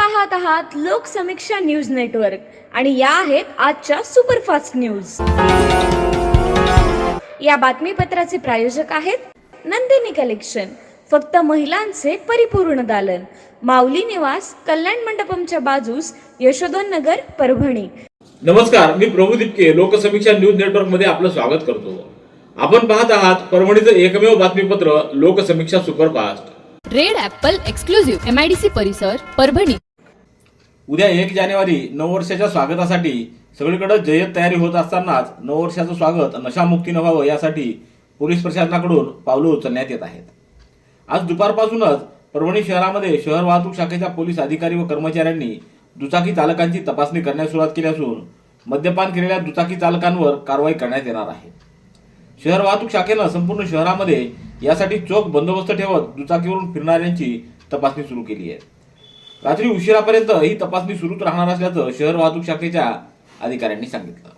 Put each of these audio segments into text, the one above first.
पाहत आहात Loksamiksha news network आणि या आहेत आजच्या सुपरफास्ट न्यूज। या बातमीपत्राचे प्रायोजक आहेत नंदिनी कलेक्शन, फक्त महिलांचे परिपूर्ण दालन, माऊली निवास, कल्याण मंडपमच्या बाजूस, यशोधन नगर, परभणी। नमस्कार, मी प्रभू दिपके लोकसमीक्षा न्यूज नेटवर्क मध्ये आपलं स्वागत करतो। आपण पाहत आहात परभणीचं एकमेव बातमीपत्र Loksamiksha superfast. Red Apple exclusive MIDC परिसर परभणी। उद्या 1 जानेवारी नववर्षाच्या स्वागतासाठी सगळीकडे जय्यत तयारी होत असतानाच नववर्षाचं स्वागत नशामुक्तीनं व्हावं यासाठी पोलीस प्रशासनाकडून पावलं उचलण्यात येत आहेत। आज दुपारपासूनच परभणी शहरामध्ये शहर वाहतूक शाखेच्या पोलीस अधिकारी व कर्मचाऱ्यांनी दुचाकी चालकांची तपासणी करण्यास सुरुवात केली असून मद्यपान केलेल्या दुचाकी चालकांवर कारवाई करण्यात येणार आहे। शहर वाहतूक शाखेनं संपूर्ण शहरामध्ये यासाठी चोख बंदोबस्त ठेवत दुचाकीवरून फिरणाऱ्यांची तपासणी सुरू केली आहे। रात्री उशिरापर्यंत ही तपासणी सुरूच राहणार असल्याचं शहर वाहतूक शाखेच्या अधिकाऱ्यांनी सांगितलं।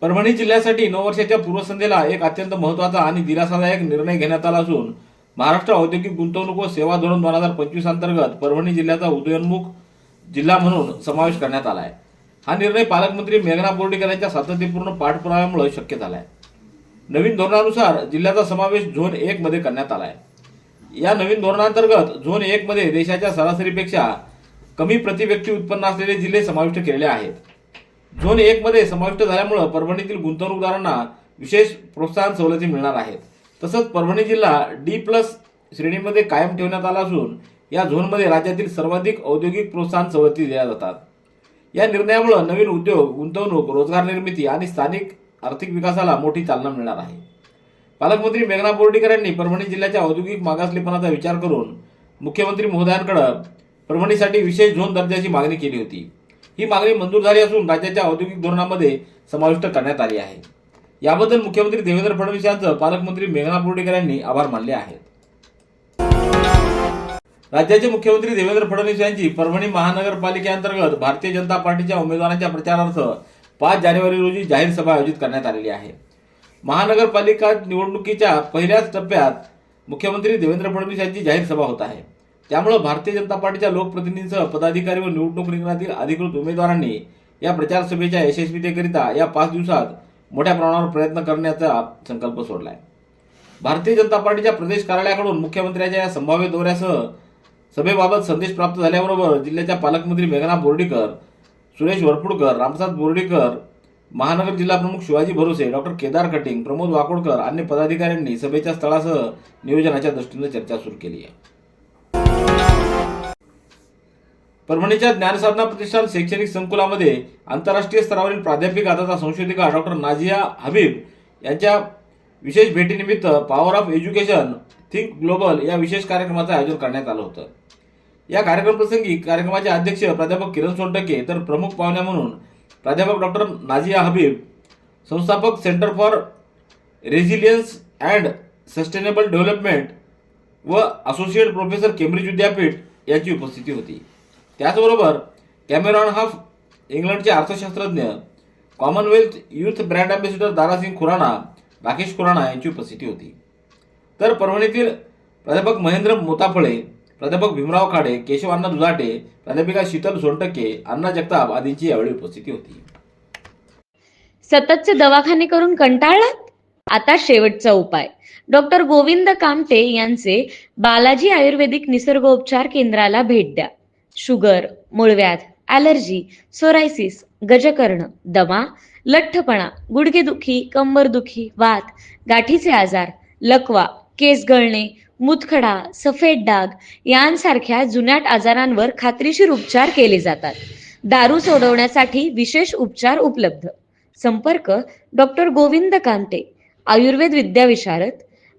परभणी जिल्ह्यासाठी नववर्षाच्या पूर्वसंध्येला एक अत्यंत महत्त्वाचा आणि दिलासादायक निर्णय घेण्यात आला असून महाराष्ट्र औद्योगिक गुंतवणूक व सेवा धोरण 2025 अंतर्गत परभणी जिल्ह्याचा उदयोन्मुख जिल्हा म्हणून समावेश करण्यात आला आहे। हा निर्णय पालकमंत्री मेघना बोर्डीकर यांच्या सातत्यपूर्ण पाठपुराव्यामुळे शक्य झाला आहे। नवीन धोरणानुसार जिल्ह्याचा समावेश झोन 1 मध्ये करण्यात आला आहे। या नवीन धोरणांतर्गत झोन 1 मध्ये देशाच्या सरासरीपेक्षा कमी प्रति व्यक्ती उत्पन्न असलेले जिल्हे समाविष्ट केलेले आहेत। झोन 1 मध्ये समाविष्ट झाल्यामुळे परभणीतील गुंतवणूकदारांना विशेष प्रोत्साहन सवलती मिळणार आहेत। तसंच परभणी जिल्हा D+ श्रेणीमध्ये कायम ठेवण्यात आला असून या झोनमध्ये राज्यातील सर्वाधिक औद्योगिक प्रोत्साहन सवलती दिल्या जातात। या निर्णयामुळे नवीन उद्योग, गुंतवणूक, रोजगार निर्मिती आणि स्थानिक आर्थिक विकासाला मोठी चालना मिळणार आहे। पालकमंत्री मेघना बोर्डीकर यांनी परभणी जिल्ह्याच्या औद्योगिक मागासलेपणाचा विचार करून मुख्यमंत्री महोदयांकडे परभणीसाठी विशेष झोन दर्जाची मागणी केली होती। ही मागणी मंजूर झाली असून राज्याच्या औद्योगिक धोरणामध्ये समाविष्ट करण्यात आली आहे। याबद्दल मुख्यमंत्री देवेंद्र फडणवीस यांचं पालकमंत्री मेघना बोर्डीकर यांनी आभार मानले आहेत। राज्याचे मुख्यमंत्री देवेंद्र फडणवीस यांची परभणी महानगरपालिकेअंतर्गत भारतीय जनता पार्टीच्या उमेदवारांच्या प्रचारार्थ 5 जानेवारी रोजी जाहीर सभा आयोजित करण्यात आलेली आहे। महानगरपालिका निवडणुकीच्या पहिल्याच टप्प्यात मुख्यमंत्री देवेंद्र फडणवीस यांची जाहीर सभा होत आहे। त्यामुळे भारतीय जनता पार्टीच्या लोकप्रतिनिधींसह पदाधिकारी व निवडणूक रिंगणातील अधिकृत उमेदवारांनी या प्रचार सभेच्या यशस्वीतेकरिता या 5 दिवसात मोठ्या प्रमाणावर प्रयत्न करण्याचा संकल्प सोडलाय। भारतीय जनता पार्टीच्या प्रदेश कार्यालयाकडून मुख्यमंत्र्यांच्या या संभाव्य दौऱ्यासह सभेबाबत संदेश प्राप्त झाल्याबरोबर जिल्ह्याच्या पालकमंत्री मेघना बोर्डीकर, सुरेश वरपुडकर, रामसात बोर्डीकर, महानगर जिल्हा प्रमुख शिवाजी भरोसे, डॉक्टर केदार कटिंग, प्रमोद वाकोडकर अन्य पदाधिकाऱ्यांनी सभेच्या स्थळासह नियोजनाच्या दृष्टीने चर्चा सुरू केली आहे। परभणीच्या ज्ञानसाधना प्रतिष्ठान शैक्षणिक संकुलामध्ये आंतरराष्ट्रीय स्तरावरील प्राध्यापिका तथा संशोधिका डॉक्टर नाझिया हबीब यांच्या विशेष भेटीनिमित्त power of education think global या विशेष कार्यक्रमाचं आयोजन करण्यात आलं होतं। या कार्यक्रमप्रसंगी कार्यक्रमाचे अध्यक्ष प्राध्यापक किरण सोनटके तर प्रमुख पाहुण्या म्हणून प्राध्यापक डॉक्टर नाझिया हबीब, संस्थापक centre for resilience and sustainable development व असोसिएट प्रोफेसर केम्ब्रिज विद्यापीठ यांची उपस्थिती होती। त्याचबरोबर कॅमेरॉन हफ इंग्लंडचे अर्थशास्त्रज्ञ, Commonwealth youth brand ambassador Darasingh Khurana, Rakesh Khurana यांची उपस्थिती होती। तर परभणीतील प्राध्यापक महेंद्र मोताफळे, प्राध्यापक भीमराव खाडे, केशव अण्णा दुधाटे, प्राध्यापिका शीतल सोनटके, अण्णा जगताप आदींची यावेळी उपस्थिती होती। सततचे दवाखाने करून कंटाळलात? आता शेवटचा उपाय। डॉक्टर गोविंद कामटे यांचे बालाजी आयुर्वेदिक निसर्गोपचार केंद्राला भेट द्या। शुगर, मूळव्याध, ॲलर्जी, सोरायसिस, गजकर्ण, दमा, लठ्ठपणा, गुडघेदुखी, कंबरदुखी, वात, गाठीचे आजार, लकवा, केस गळणे, मुतखडा, सफेद डाग यांसारख्या जुनाट आजारांवर खात्रीशीर उपचार केले जातात। दारू सोडवण्यासाठी विशेष उपचार उपलब्ध। संपर्क डॉक्टर गोविंद कामटे, आयुर्वेद विद्याविशारद,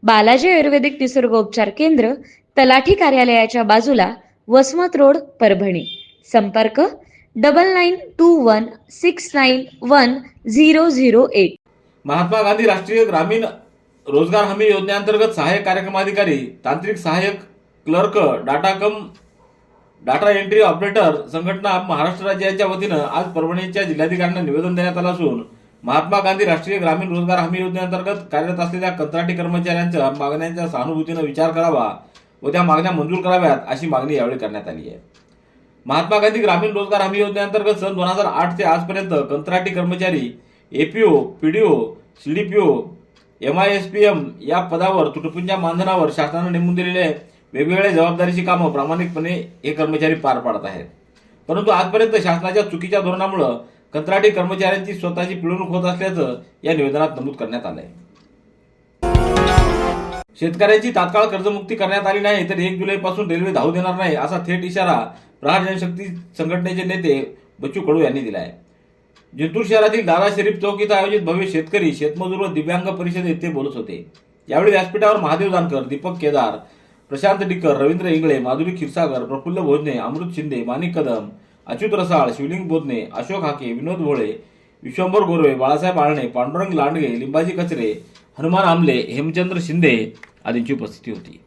बालाजी आयुर्वेदिक निसर्गोपचार केंद्र, तलाठी कार्यालयाच्या बाजूला, वसमत रोड, परभणी। संपर्क 9921691008। महात्मा गांधी राष्ट्रीय ग्रामीण रोजगार हमी योजनेअंतर्गत सहाय्यक कार्यक्रमाधिकारी, तांत्रिक सहाय्यक, क्लर्क, डाटा एंट्री ऑपरेटर संघटना महाराष्ट्र राज्य यांच्या वतीनं आज परभणीच्या जिल्हाधिकाऱ्यांना निवेदन देण्यात आलं असून महात्मा गांधी राष्ट्रीय ग्रामीण रोजगार हमी योजनेअंतर्गत कार्यरत असलेल्या कंत्राटी कर्मचाऱ्यांच्या मागण्यांच्या सहानुभूतीने विचार करावा व त्या मागण्या मंजूर कराव्यात अशी मागणी यावेळी करण्यात आली आहे. महात्मा गांधी ग्रामीण रोजगार हमी योजनेअंतर्गत सन 2008 ते आजपर्यंत कंत्राटी कर्मचारी एपीओ, पीडीओ, सीडीपीओ, MISPM या पदावर तुटपुंज्या मानधनावर शासनाने नेमून दिलेले वेगवेगळ्या जबाबदारीची कामं प्रामाणिकपणे हे कर्मचारी पार पाडत आहेत. परंतु आजपर्यंत शासनाच्या चुकीच्या धोरणामुळे कंत्राटी कर्मचाऱ्यांची स्वतःची पिळवणूक होत असल्याचं या निवेदनात नमूद करण्यात आलंय. शेतकऱ्यांची तात्काळ कर्जमुक्ती करण्यात आली नाही तर 1 जुलैपासून रेल्वे धावू देणार नाही असा थेट इशारा प्रहार जनशक्ती संघटनेचे नेते बच्चू कडू यांनी दिला आहे. जिंतूर शहरातील दादा शरीफ चौक इथं आयोजित भव्य शेतकरी, शेतमजूर व दिव्यांग परिषदेत ते बोलत होते. यावेळी व्यासपीठावर महादेव जानकर, दीपक केदार, प्रशांत डिक्कर, रवींद्र इंगळे, माधुरी क्षीरसागर, प्रफुल्ल भोजने, अमृत शिंदे, माणिक कदम, अच्युत रसाळ, शिवलिंग बोधने, अशोक हाके, विनोद भोळे, विश्वंभर गोरवे, बाळासाहेब आळणे, पांडुरंग लांडगे, लिंबाजी कचरे, हनुमान आमले, हेमचंद्र शिंदे आदींची उपस्थिती होती.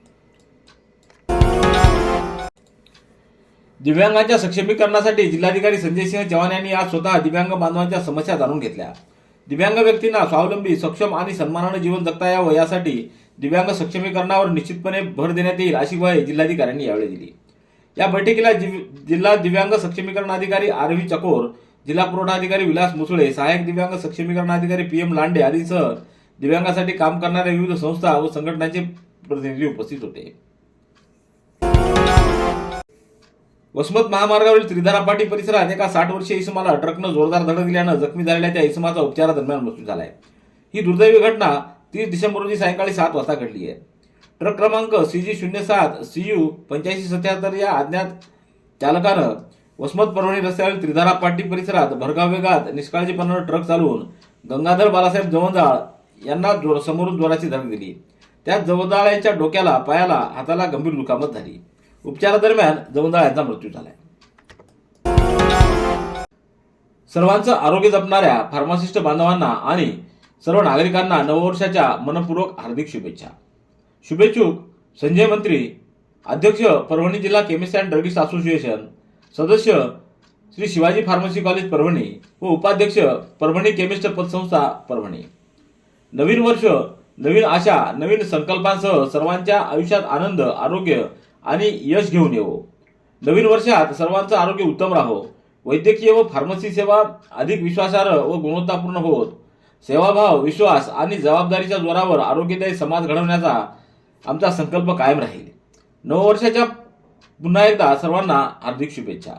दिव्यांगांच्या सक्षमीकरणासाठी जिल्हाधिकारी संजय सिंह चव्हाण यांनी आज स्वतः दिव्यांग बांधवांच्या समस्या जाणून घेतल्या. दिव्यांग व्यक्तींना स्वावलंबी, सक्षम आणि सन्मानाने जीवन जगता यावं यासाठी दिव्यांग सक्षमीकरणावर निश्चितपणे भर देण्यात येईल अशी ग्वाही जिल्हाधिकाऱ्यांनी यावेळी दिली. या बैठकीला जिल्हा दिव्यांग सक्षमीकरण अधिकारी आरव्ही चकोर, जिल्हा पुरवठा अधिकारी विलास मुसळे, सहाय्यक दिव्यांग सक्षमीकरण अधिकारी PM लांडे आदींसह दिव्यांगासाठी काम करणाऱ्या विविध संस्था व संघटनांचे प्रतिनिधी उपस्थित होते. वसमत महामार्गावरील त्रिधारा पाटी परिसरात एका 60 वर्षीय इसमाला ट्रकनं जोरदार धडक दिल्यानं जखमी झालेल्या त्या इसमाचा उपचारादरम्यान मृत्यू झालाय. ही दुर्दैवी घटना 30 डिसेंबर रोजी सायंकाळी 7 वाजता घडली आहे. ट्रक क्रमांक CG07 CU 8577 या अज्ञात चालकानं वसमत परभणी रस्त्यावरील त्रिधारा पाटी परिसरात भरधाव वेगात निष्काळजीपणानं ट्रक चालवून गंगाधर बालासाहेब जवंजाळ यांना समोरून जोराची धडक दिली. त्यात जवंजाळ यांच्या डोक्याला, पायाला, हाताला गंभीर दुखापत झाली. उपचारादरम्यान जवंजाळ यांचा मृत्यू झालाय. सर्वांचं आरोग्य जपणाऱ्या फार्मासिस्ट बांधवांना आणि सर्व नागरिकांना नववर्षाच्या मनपूर्वक हार्दिक शुभेच्छा. शुभेच्छुक संजय मंत्री, अध्यक्ष परभणी जिल्हा केमिस्ट अँड ड्रगिस्ट असोसिएशन, सदस्य श्री शिवाजी फार्मसी कॉलेज परभणी व उपाध्यक्ष परभणी केमिस्ट पतसंस्था परभणी. नवीन वर्ष, नवीन आशा, नवीन संकल्पांसह सर्वांच्या आयुष्यात आनंद, आरोग्य आणि यश घेऊन येवो. नवीन वर्षात सर्वांचं आरोग्य उत्तम राहो. वैद्यकीय व फार्मसी सेवा अधिक विश्वासार्ह व गुणवत्तापूर्ण होत. सेवाभाव, विश्वास आणि जबाबदारीच्या जोरावर आरोग्यदायी समाज घडवण्याचा आमचा संकल्प कायम राहील. नववर्षाच्या पुन्हा एकदा सर्वांना हार्दिक शुभेच्छा.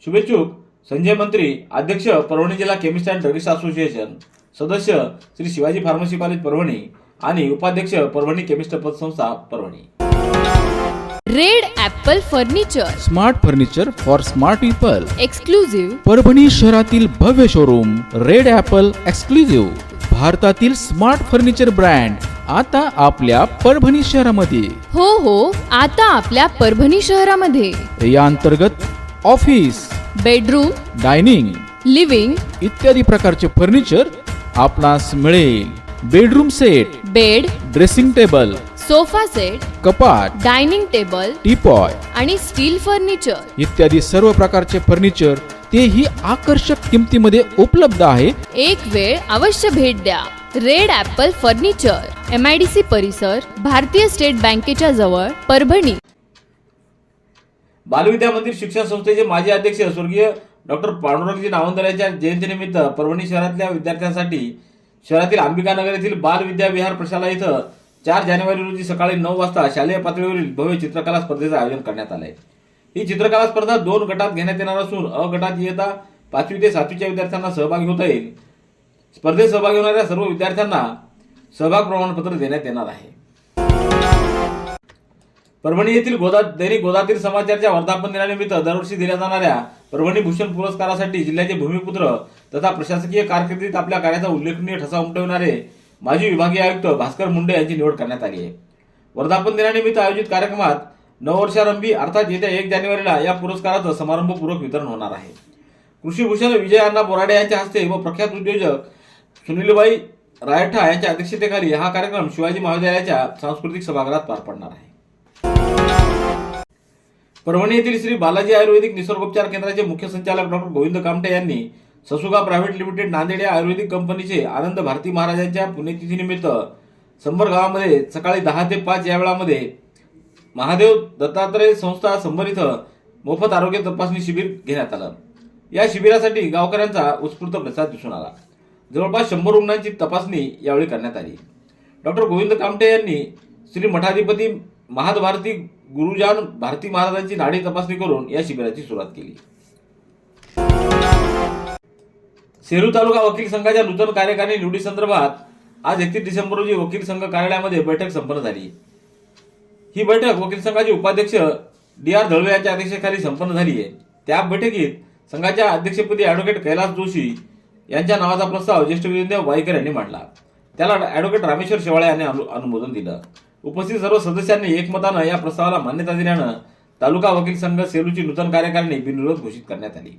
शुभेच्छुक संजय मंत्री, अध्यक्ष परभणी जिल्हा केमिस्ट अँड ड्रगिस्ट असोसिएशन, सदस्य श्री शिवाजी फार्मसी कॉलेज परभणी आणि उपाध्यक्ष परभणी केमिस्ट पतसंस्था Parbhani. Red Apple furniture, smart furniture for smart people. Exclusive Parbhani शहरातील भव्य शोरूम रेड ॲपल एक्सक्लुझिव्ह, भारतातील स्मार्ट फर्निचर ब्रँड आता आपल्या परभणी शहरामध्ये. हो, आता आपल्या परभणी शहरामध्ये. या अंतर्गत ऑफिस, बेडरूम, डायनिंग, लिव्हिंग इत्यादी प्रकारचे फर्निचर आपणास मिळेल. Bedroom set, bed, dressing table, sofa set, कपाट, डायनिंग टेबल टीपॉय आणि स्टील फर्निचर इत्यादी सर्व प्रकारचे फर्निचर तेही आकर्षक किमतीमध्ये उपलब्ध आहे. एक वेळ अवश्य भेट द्या. रेड ॲपल फर्निचर, MIDC परिसर, भारतीय स्टेट बँकेच्या जवळ, परभणी. बालविद्या मंदिर शिक्षण संस्थेचे माजी अध्यक्ष स्वर्गीय डॉक्टर पांडुरंगजी नावंदर यांच्या जयंतीनिमित्त परभणी शहरातल्या विद्यार्थ्यांसाठी शहरातील अंबिकानगर येथील बाल विद्या विहार प्रशाला इथं 4 जानेवारी रोजी सकाळी 9 वाजता शालेय पातळीवरील भव्य चित्रकला स्पर्धेचं आयोजन करण्यात आलंय. ही चित्रकला स्पर्धा 2 गटात घेण्यात येणार असून अ गटात इयत्ता 5वी ते 7वीच्या विद्यार्थ्यांना सहभागी होता येईल. स्पर्धेत सहभागी होणाऱ्या सर्व विद्यार्थ्यांना सहभाग प्रमाणपत्र देण्यात येणार आहे. परभणी येथील दैनिक गोदातीर समाचारच्या वर्धापन दिनानिमित्त दरवर्षी दिल्या जाणाऱ्या परभणी भूषण पुरस्कारासाठी जिल्ह्याचे भूमिपुत्र तथा प्रशासकीय कारकिर्दीत आपल्या कार्याचा उल्लेखनीय ठसा उमटविणारे माजी विभागीय आयुक्त भास्कर मुंडे यांची निवड करण्यात आली आहे. वर्धापन दिनानिमित्त आयोजित कार्यक्रमात नववर्षारंभी अर्थात येत्या 1 जानेवारीला या पुरस्काराचं समारंभपूर्वक वितरण होणार आहे. कृषीभूषण विजय अण्णा बोराडे यांच्या हस्ते व प्रख्यात उद्योजक सुनीलबाई रायठा यांच्या अध्यक्षतेखाली हा कार्यक्रम शिवाजी महाविद्यालयाच्या सांस्कृतिक सभागृहात पार पडणार आहे. परभणी येथील श्री बालाजी आयुर्वेदिक निसर्गोपचार केंद्राचे मुख्य संचालक डॉक्टर गोविंद कामटे यांनी ससुगा प्रायव्हेट लिमिटेड नांदेड या आयुर्वेदिक कंपनीचे आनंद भारती महाराजांच्या पुण्यतिथीनिमित्त संबर गावामध्ये सकाळी 10 ते 5 या वेळामध्ये महादेव दत्तात्रय संस्था संभर इथं मोफत आरोग्य तपासणी शिबिर घेण्यात आलं. या शिबिरासाठी गावकऱ्यांचा उत्स्फूर्त प्रतिसाद दिसून आला. जवळपास 100 रुग्णांची तपासणी यावेळी करण्यात आली. डॉक्टर गोविंद कामटे यांनी श्री मठाधिपती महाभारती गुरुजान भारती महाराजांची नाडी तपासणी करून या शिबिराची सुरुवात केली. सेलू तालुका वकील संघाच्या नूतन कार्यकारिणी निवडीसंदर्भात आज 31 डिसेंबर रोजी वकील संघ कार्यालयामध्ये बैठक संपन्न झाली. ही बैठक वकील संघाचे उपाध्यक्ष DR दळवे यांच्या अध्यक्षतेखाली संपन्न झाली आहे. त्या बैठकीत संघाच्या अध्यक्षपदी ॲडव्होकेट कैलास जोशी यांच्या नावाचा प्रस्ताव ज्येष्ठ विधिज्ञ वाईकर यांनी मांडला. त्याला ॲडव्होकेट रामेश्वर शेवाळे यांनी अनुमोदन दिलं. उपस्थित सर्व सदस्यांनी एकमतानं या प्रस्तावाला मान्यता दिल्यानं तालुका वकील संघ सेलूची नूतन कार्यकारिणी बिनविरोध घोषित करण्यात आली.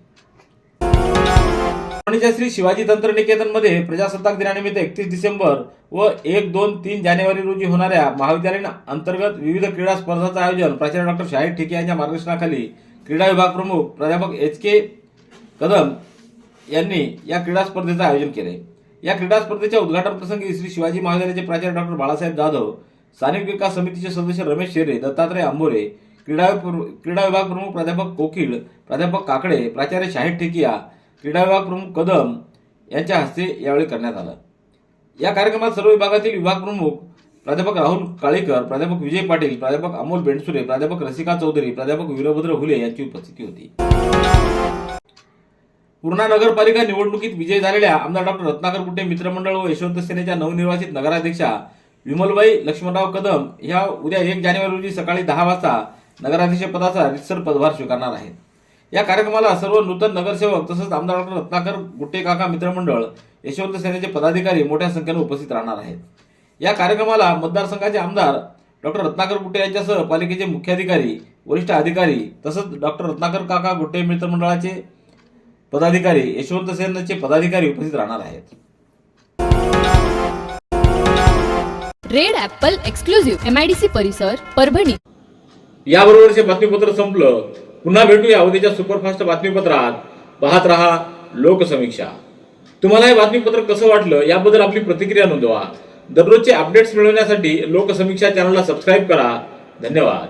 परभणीच्या श्री शिवाजी तंत्रनिकेतन मध्ये प्रजासत्ताक दिनानिमित्त 31 डिसेंबर व 1, 2, 3 जानेवारी रोजी होणाऱ्या महाविद्यालयीन अंतर्गत विविध क्रीडा स्पर्धांचं आयोजन प्राचार्य डॉक्टर शाहीर ठेके यांच्या मार्गदर्शनाखाली क्रीडा विभाग प्रमुख प्राध्यापक HK कदम यांनी या क्रीडा स्पर्धेचं आयोजन केले. या क्रीडा स्पर्धेच्या उद्घाटन प्रसंगी श्री शिवाजी महाविद्यालयाचे प्राचार्य डॉक्टर बाळासाहेब जाधव, स्थानिक विकास समितीचे सदस्य रमेश शेरे, दत्तात्रय आंबोरे, क्रीडा विभाग प्रमुख प्राध्यापक कोकिळ, प्राध्यापक काकडे, प्राचार्य शाहीर ठेकिया, क्रीडा विभाग प्रमुख कदम यांच्या हस्ते यावेळी करण्यात आलं. या कार्यक्रमात सर्व विभागातील विभाग प्रमुख प्राध्यापक राहुल काळेकर, प्राध्यापक विजय पाटील, प्राध्यापक अमोल बेंडसुरे, प्राध्यापक रसिका चौधरी, प्राध्यापक वीरभद्र हुले यांची उपस्थिती होती. पूर्णा नगरपालिका निवडणुकीत विजयी झालेल्या आमदार डॉक्टर रत्नाकर गुट्टे मित्रमंडळ व यशवंत सेनेच्या नवनिर्वाचित नगराध्यक्षा विमलबाई लक्ष्मणराव कदम ह्या उद्या 1 जानेवारी रोजी सकाळी 10 वाजता नगराध्यक्ष पदाचा रितसर पदभार स्वीकारणार आहेत. या कार्यक्रमाला सर्व नूतन नगरसेवक तसंच आमदार डॉक्टर रत्नाकर गुट्टे काका मित्रमंडळ यशवंत सेनेचे पदाधिकारी मोठ्या संख्येने उपस्थित राहणार आहेत. या कार्यक्रमाला मतदारसंघाचे आमदार डॉक्टर रत्नाकर गुट्टे यांच्यासह पालिकेचे मुख्याधिकारी, वरिष्ठ अधिकारी तसंच डॉक्टर रत्नाकर काका गुट्टे मित्रमंडळाचे पदाधिकारी, यशवंत सेनेचे पदाधिकारी उपस्थित राहणार आहेत. रेड ॲपल एक्सक्लुझिव्ह MIDC परिसर परभणी. याबरोबरचे बातमीपत्र संपलं. पुन्हा भेटूया उद्याच्या सुपरफास्ट बातमीपत्रात. पाहत रहा लोकसमीक्षा. तुम्हाला हे बातमीपत्र कसं वाटलं याबद्दल आपली प्रतिक्रिया नोंदवा. दररोजचे अपडेट्स मिळवण्यासाठी लोकसमीक्षा चॅनलला सबस्क्राईब करा. धन्यवाद.